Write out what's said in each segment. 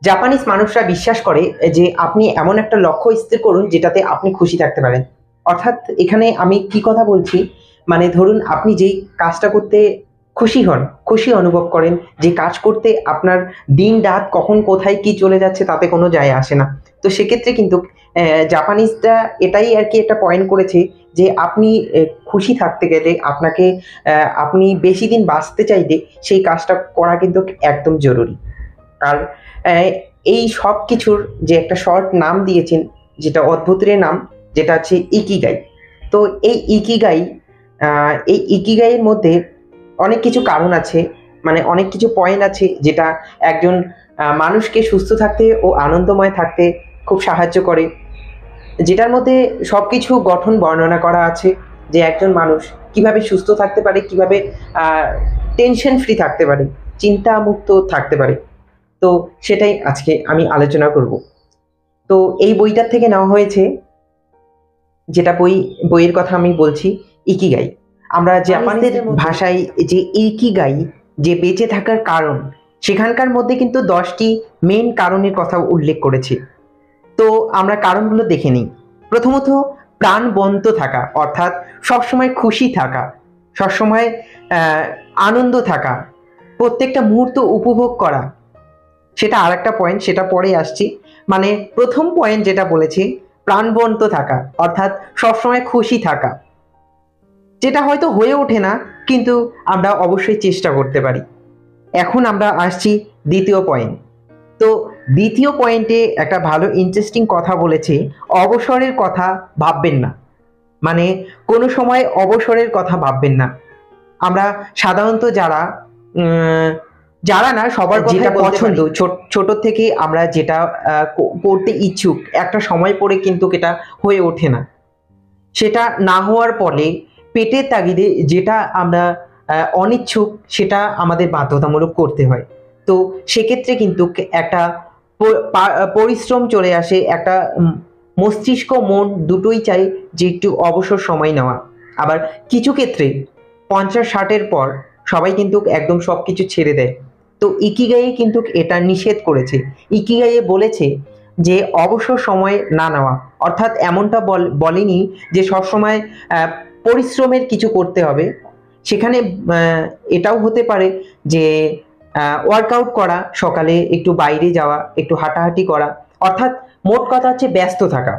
Japanese মানুষরা বিশ্বাস করে যে আপনি এমন একটা লক্ষ্য স্থির করুন যেটাতে আপনি খুশি থাকতে পারেন। অর্থাৎ এখানে আমি কি কথা বলছি, মানে ধরুন আপনি যেই কাজটা করতে খুশি হন, খুশি অনুভব করেন, যে কাজ করতে আপনার দিন-রাত কখন কোথায় কি চলে যাচ্ছে তাতে কোনো যায় আসে না। তো সেক্ষেত্রে কিন্তু জাপানিজরা এটাই আরকি একটা পয়েন্ট করেছে যে আপনি খুশি থাকতে গেলে আপনাকে আপনি বেশি দিন বাঁচতে চাইলে সেই কাজটা করা কিন্তু একদম জরুরি। আর অ্যা এই সবকিছুর যে একটা শর্ট নাম দিয়েছেন, যেটা অদ্ভুতের নাম, যেটা হচ্ছে ইকিগাই। তো এই ইকিগাই, আ এই ইকিগাইয়ের মধ্যে অনেক কিছু কারণ আছে, মানে অনেক কিছু পয়েন্ট আছে যেটা একজন মানুষকে সুস্থ থাকতে ও আনন্দময় থাকতে খুব সাহায্য করে। যেটার মধ্যে সবকিছু গঠন বর্ণনা করা আছে যে একজন মানুষ কিভাবে সুস্থ থাকতে পারে, কিভাবে আ টেনশন ফ্রি থাকতে পারে, চিন্তামুক্ত থাকতে পারে। তো সেটাই আজকে আমি আলোচনা করব। তো এই বইটার থেকে নেওয়া হয়েছে, যেটা বইয়ের কথা আমি বলছি, ইকিগাই। আমরা জাপানিজদের ভাষায় যে ইকিগাই, যে বেঁচে থাকার কারণ, সেখানকার মধ্যে কিন্তু ১০ টি মেইন কারণের কথা উল্লেখ করেছে। তো আমরা কারণগুলো দেখে নিই। প্রথমত, প্রাণবন্ত থাকা, অর্থাৎ সবসময় খুশি থাকা, সবসময় অ্যা আনন্দ থাকা, প্রত্যেকটা মুহূর্ত উপভোগ করা। সেটা আরেকটা পয়েন্ট, সেটা পরে আসছি। মানে ১ম পয়েন্ট যেটা বলেছি, প্রাণবন্ত থাকা, অর্থাৎ সবসময় খুশি থাকা। যেটা হয়তো হয়ে ওঠে না, কিন্তু আমরা অবশ্যই চেষ্টা করতে পারি। এখন আমরা আসছি ২য় পয়েন্ট। তো ২য় পয়েন্টে একটা ভালো ইন্টারেস্টিং কথা বলেছে, অবসরের কথা ভাববেন না। মানে কোনো সময় অবসরের কথা ভাববেন না। আমরা সাধারণত উম যারা না, সবার যেটা পছন্দ, ছোট থেকে আমরা যেটা করতে ইচ্ছুক, একটা সময় পরে কিন্তু এটা হয়ে ওঠে না। সেটা না হওয়ার ফলে পেটের তাগিদে যেটা আমরা অনিচ্ছুক, সেটা আমাদের বাধ্যতামূলক করতে হয়। তো সেক্ষেত্রে কিন্তু একটা পরিশ্রম চলে আসে, একটা মস্তিষ্ক, মন দুটোই চায় যে একটু অবসর সময় নেওয়া। আবার কিছু ক্ষেত্রে ৫০-৬০ এর পর সবাই কিন্তু একদম সবকিছু ছেড়ে দেয়। তো ইকিগাইয়ে কিন্তু এটা নিষেধ করেছে। ইকিগাইয়ে বলেছে যে অবসর সময় না নেওয়া। অর্থাৎ এমনটা বলেনি যে সবসময় পরিশ্রমের কিছু করতে হবে। সেখানে এটাও হতে পারে যে ওয়ার্কআউট করা, সকালে একটু বাইরে যাওয়া, একটু হাঁটাহাঁটি করা। অর্থাৎ মোট কথা হচ্ছে ব্যস্ত থাকা।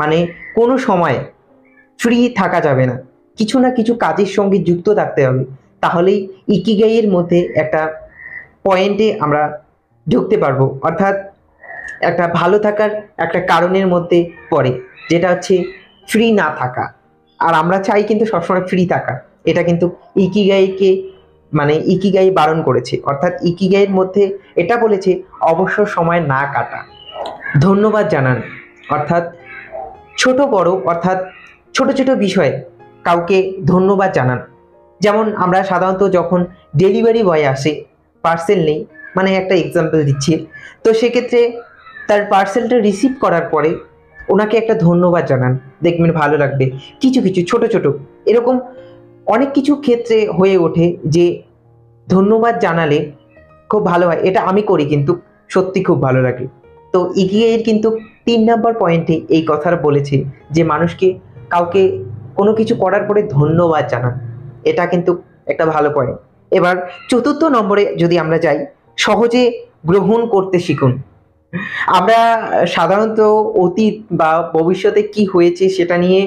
মানে কোনো সময় ফ্রি থাকা যাবে না। কিছু না কিছু কাজের সঙ্গে যুক্ত থাকতে হবে। তাহলেই ইকিগাইয়ের মধ্যে একটা পয়েন্টে আমরা ঢুকতে পারবো। অর্থাৎ একটা ভালো থাকার একটা কারণের মধ্যে পড়ে, যেটা হচ্ছে ফ্রি না থাকা। আর আমরা চাই কিন্তু সবসময় ফ্রি থাকা। এটা কিন্তু ইকিগাইকে, মানে ইকিগাই বারণ করেছে। অর্থাৎ ইকিগাইয়ের মধ্যে এটা বলেছে অবসর সময় না কাটা, ধন্যবাদ জানান। অর্থাৎ ছোট বড়, অর্থাৎ ছোট ছোট বিষয়ে কাউকে ধন্যবাদ জানান। যেমন আমরা সাধারণত যখন ডেলিভারি বয় আসে, পার্সেল নেই, মানে একটা এক্সাম্পল দিচ্ছি। তো সেক্ষেত্রে তার পার্সেলটা রিসিভ করার পরে ওনাকে একটা ধন্যবাদ জানান, দেখবেন ভালো লাগবে। কিছু কিছু ছোট ছোট এরকম অনেক কিছু ক্ষেত্রে হয়ে ওঠে যে ধন্যবাদ জানালে খুব ভালো হয়। এটা আমি করি, কিন্তু সত্যি খুব ভালো লাগে। তো ইকিগাইয়ের কিন্তু ৩ নাম্বার পয়েন্টে এই কথাটা বলেছে যে মানুষকে, কাউকে কোনো কিছু করার পরে ধন্যবাদ জানান। এটা কিন্তু একটা ভালো পয়েন্ট। এবার ৪র্থ নম্বরে যদি আমরা যাই, সহজে গ্রহণ করতে শিখুন। আমরা সাধারণত অতীত বা ভবিষ্যতে কি হয়েছে সেটা নিয়ে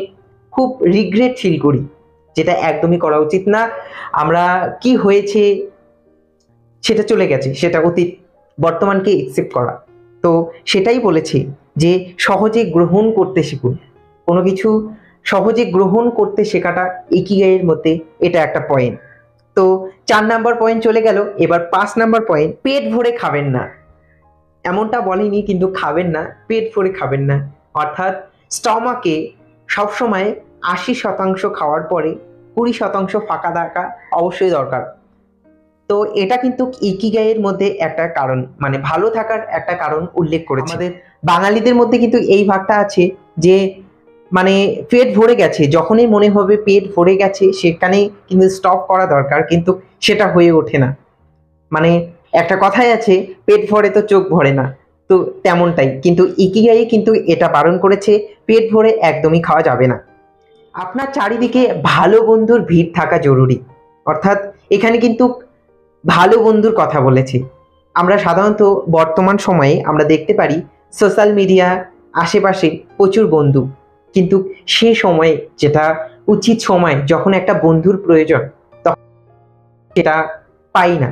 খুব রিগ্রেট ফিল করি, যেটা একদমই করা উচিত না। আমরা কি হয়েছে সেটা চলে গেছে, সেটা অতীত। বর্তমানকে একসেপ্ট করা। তো সেটাই বলেছি যে সহজে গ্রহণ করতে শিখুন। কোনো কিছু সহজে গ্রহণ করতে শেখাটা ইকিগাইয়ের মধ্যে এটা একটা পয়েন্ট। তো ৪ নাম্বার পয়েন্ট চলে গেল। এবার ৫ নাম্বার পয়েন্ট, পেট ভরে খাবেন না। এমনটা বলেনি, কিন্তু খাবেন না, পেট ভরে খাবেন না। অর্থাৎ স্টমাকে সবসময় ৮০% খাওয়ার পরে ২০% ফাঁকা থাকা অবশ্যই দরকার। তো এটা কিন্তু ইকিগাইয়ের মধ্যে একটা কারণ, মানে ভালো থাকার একটা কারণ উল্লেখ করেছে। আমাদের বাঙালিদের মধ্যে কিন্তু এই ভাগটা আছে যে মানে পেট ভরে গেছে, যখনই মনে হবে পেট ভরে গেছে সেখানেই কিন্তু স্টপ করা দরকার, কিন্তু সেটা হয়ে ওঠে না। মানে একটা কথাই আছে, পেট ভরে তো চোখ ভরে না, তো তেমনটাই কিন্তু ইকিগাই কিন্তু এটা বারণ করেছে, পেট ভরে একদমই খাওয়া যাবে না। আপনার চারিদিকে ভালো বন্ধুর ভিড় থাকা জরুরি। অর্থাৎ এখানে কিন্তু ভালো বন্ধুর কথা বলেছি। আমরা সাধারণত বর্তমান সময়ে আমরা দেখতে পারি সোশ্যাল মিডিয়া আশেপাশে প্রচুর বন্ধু, কিন্তু সে সময়ে যেটা উচিত সময় যখন একটা বন্ধুর প্রয়োজন তখন সেটা পাই না।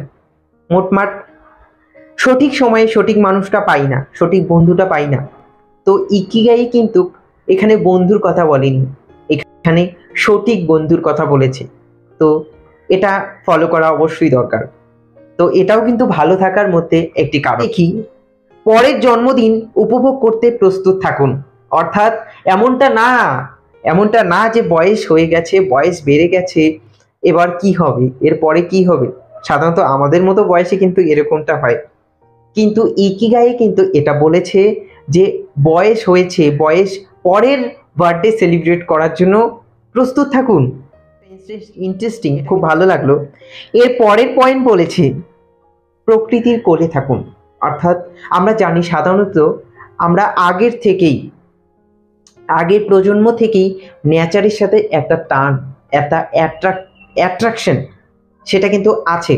মোটমাট সঠিক সময়ে সঠিক মানুষটা পাই না, সঠিক বন্ধুটা পাই না। তো ইকিগাই কিন্তু এখানে বন্ধুর কথা বলেনি, এখানে সঠিক বন্ধুর কথা বলেছে। তো এটা ফলো করা অবশ্যই দরকার। তো এটাও কিন্তু ভালো থাকার মধ্যে একটি কারণ। দেখি, পরের জন্মদিন উপভোগ করতে প্রস্তুত থাকুন। অর্থাৎ এমনটা না যে বয়স হয়ে গেছে, বয়স বেড়ে গেছে, এবার কি হবে, এরপরে কি হবে। সাধারণত আমাদের মতো বয়সে কিন্তু এরকমটা হয়, কিন্তু ইকিগাই কিন্তু এটা বলেছে যে বয়স হয়েছে, বয়স পরের বার্থডে সেলিব্রেট করার জন্য প্রস্তুত থাকুন। ইন্টারেস্টিং, খুব ভালো লাগলো। এর পরের পয়েন্ট বলেছে প্রকৃতির কোলে থাকুন। অর্থাৎ আমরা জানি সাধারণত আমরা আগের প্রজন্ম থেকেই নেচারের সাথে একটা টান, একটা অ্যাট্রাকশন সেটা কিন্তু আছে।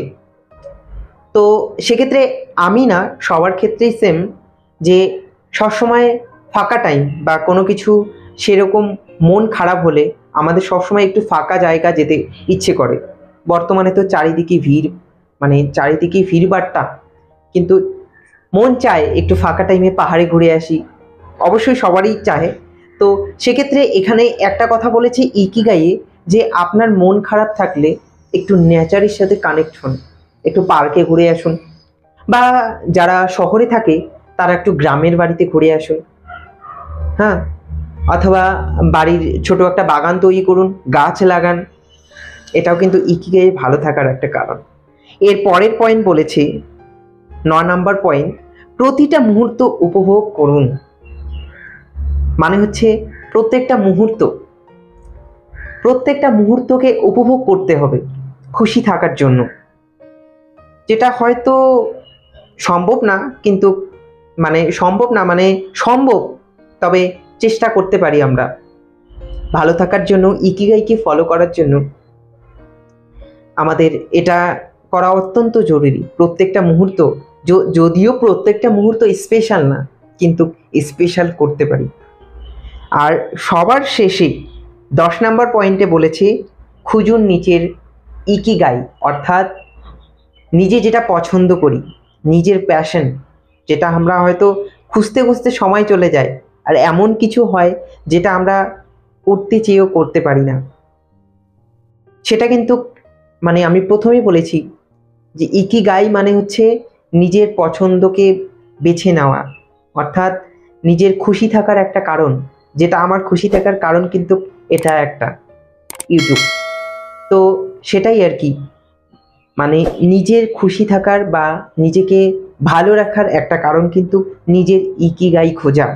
তো সেক্ষেত্রে আমি না, সবার ক্ষেত্রেই সেম, যে সবসময় ফাঁকা টাইম বা কোনো কিছু সেরকম মন খারাপ হলে আমাদের সবসময় একটু ফাঁকা জায়গা যেতে ইচ্ছে করে। বর্তমানে তো চারিদিকে ভিড়, মানে চারিদিকে ভিড়ভাট্টা, কিন্তু মন চায় একটু ফাঁকা টাইমে পাহাড়ে ঘুরে আসি, অবশ্যই সবারই চায়। তো সেক্ষেত্রে এখানে একটা কথা বলেছে ইকিগাইয়ে, যে আপনার মন খারাপ থাকলে একটু নেচারের সাথে কানেক্ট হন, একটু পার্কে ঘুরে আসুন, বা যারা শহরে থাকে তারা একটু গ্রামের বাড়িতে ঘুরে আসুন, হ্যাঁ, অথবা বাড়ির ছোট একটা বাগান তৈরি করুন, গাছ লাগান। এটাও কিন্তু ইকিগাই ভালো থাকার একটা কারণ। এর পরের পয়েন্ট বলেছে 9 নাম্বার পয়েন্ট, প্রতিটা মুহূর্ত উপভোগ করুন। মানে হচ্ছে প্রত্যেকটা মুহূর্তকে উপভোগ করতে হবে খুশি থাকার জন্য, যেটা হয়তো সম্ভব না, কিন্তু সম্ভব, তবে চেষ্টা করতে পারি আমরা ভালো থাকার জন্য। ইকিগাইকে ফলো করার জন্য আমাদের এটা করা অত্যন্ত জরুরি। প্রত্যেকটা মুহূর্ত, যদিও প্রত্যেকটা মুহূর্ত স্পেশাল না, কিন্তু স্পেশাল করতে পারি। আর সবার শেষে 10 নাম্বার পয়েন্টে বলেছে খুঁজুন নিজের ইকিগাই। অর্থাৎ নিজে যেটা পছন্দ করি, নিজের প্যাশন, যেটা আমরা হয়তো খুঁজতে খুঁজতে সময় চলে যায়, আর এমন কিছু হয় যেটা আমরা করতে চেয়েও করতে পারি না, সেটা কিন্তু আমি প্রথমেই বলেছি যে ইকিগাই মানে হচ্ছে নিজের পছন্দকে বেছে নেওয়া। অর্থাৎ নিজের খুশি থাকার একটা কারণ, যেটা আমার খুশি থাকার কারণ কিন্তু এটা একটা ইউটিউব। তো সেটাই আর কি, নিজের খুশি থাকার বা নিজেকে ভালো রাখার একটা কারণ কিন্তু নিজের ইকিগাই খোঁজা।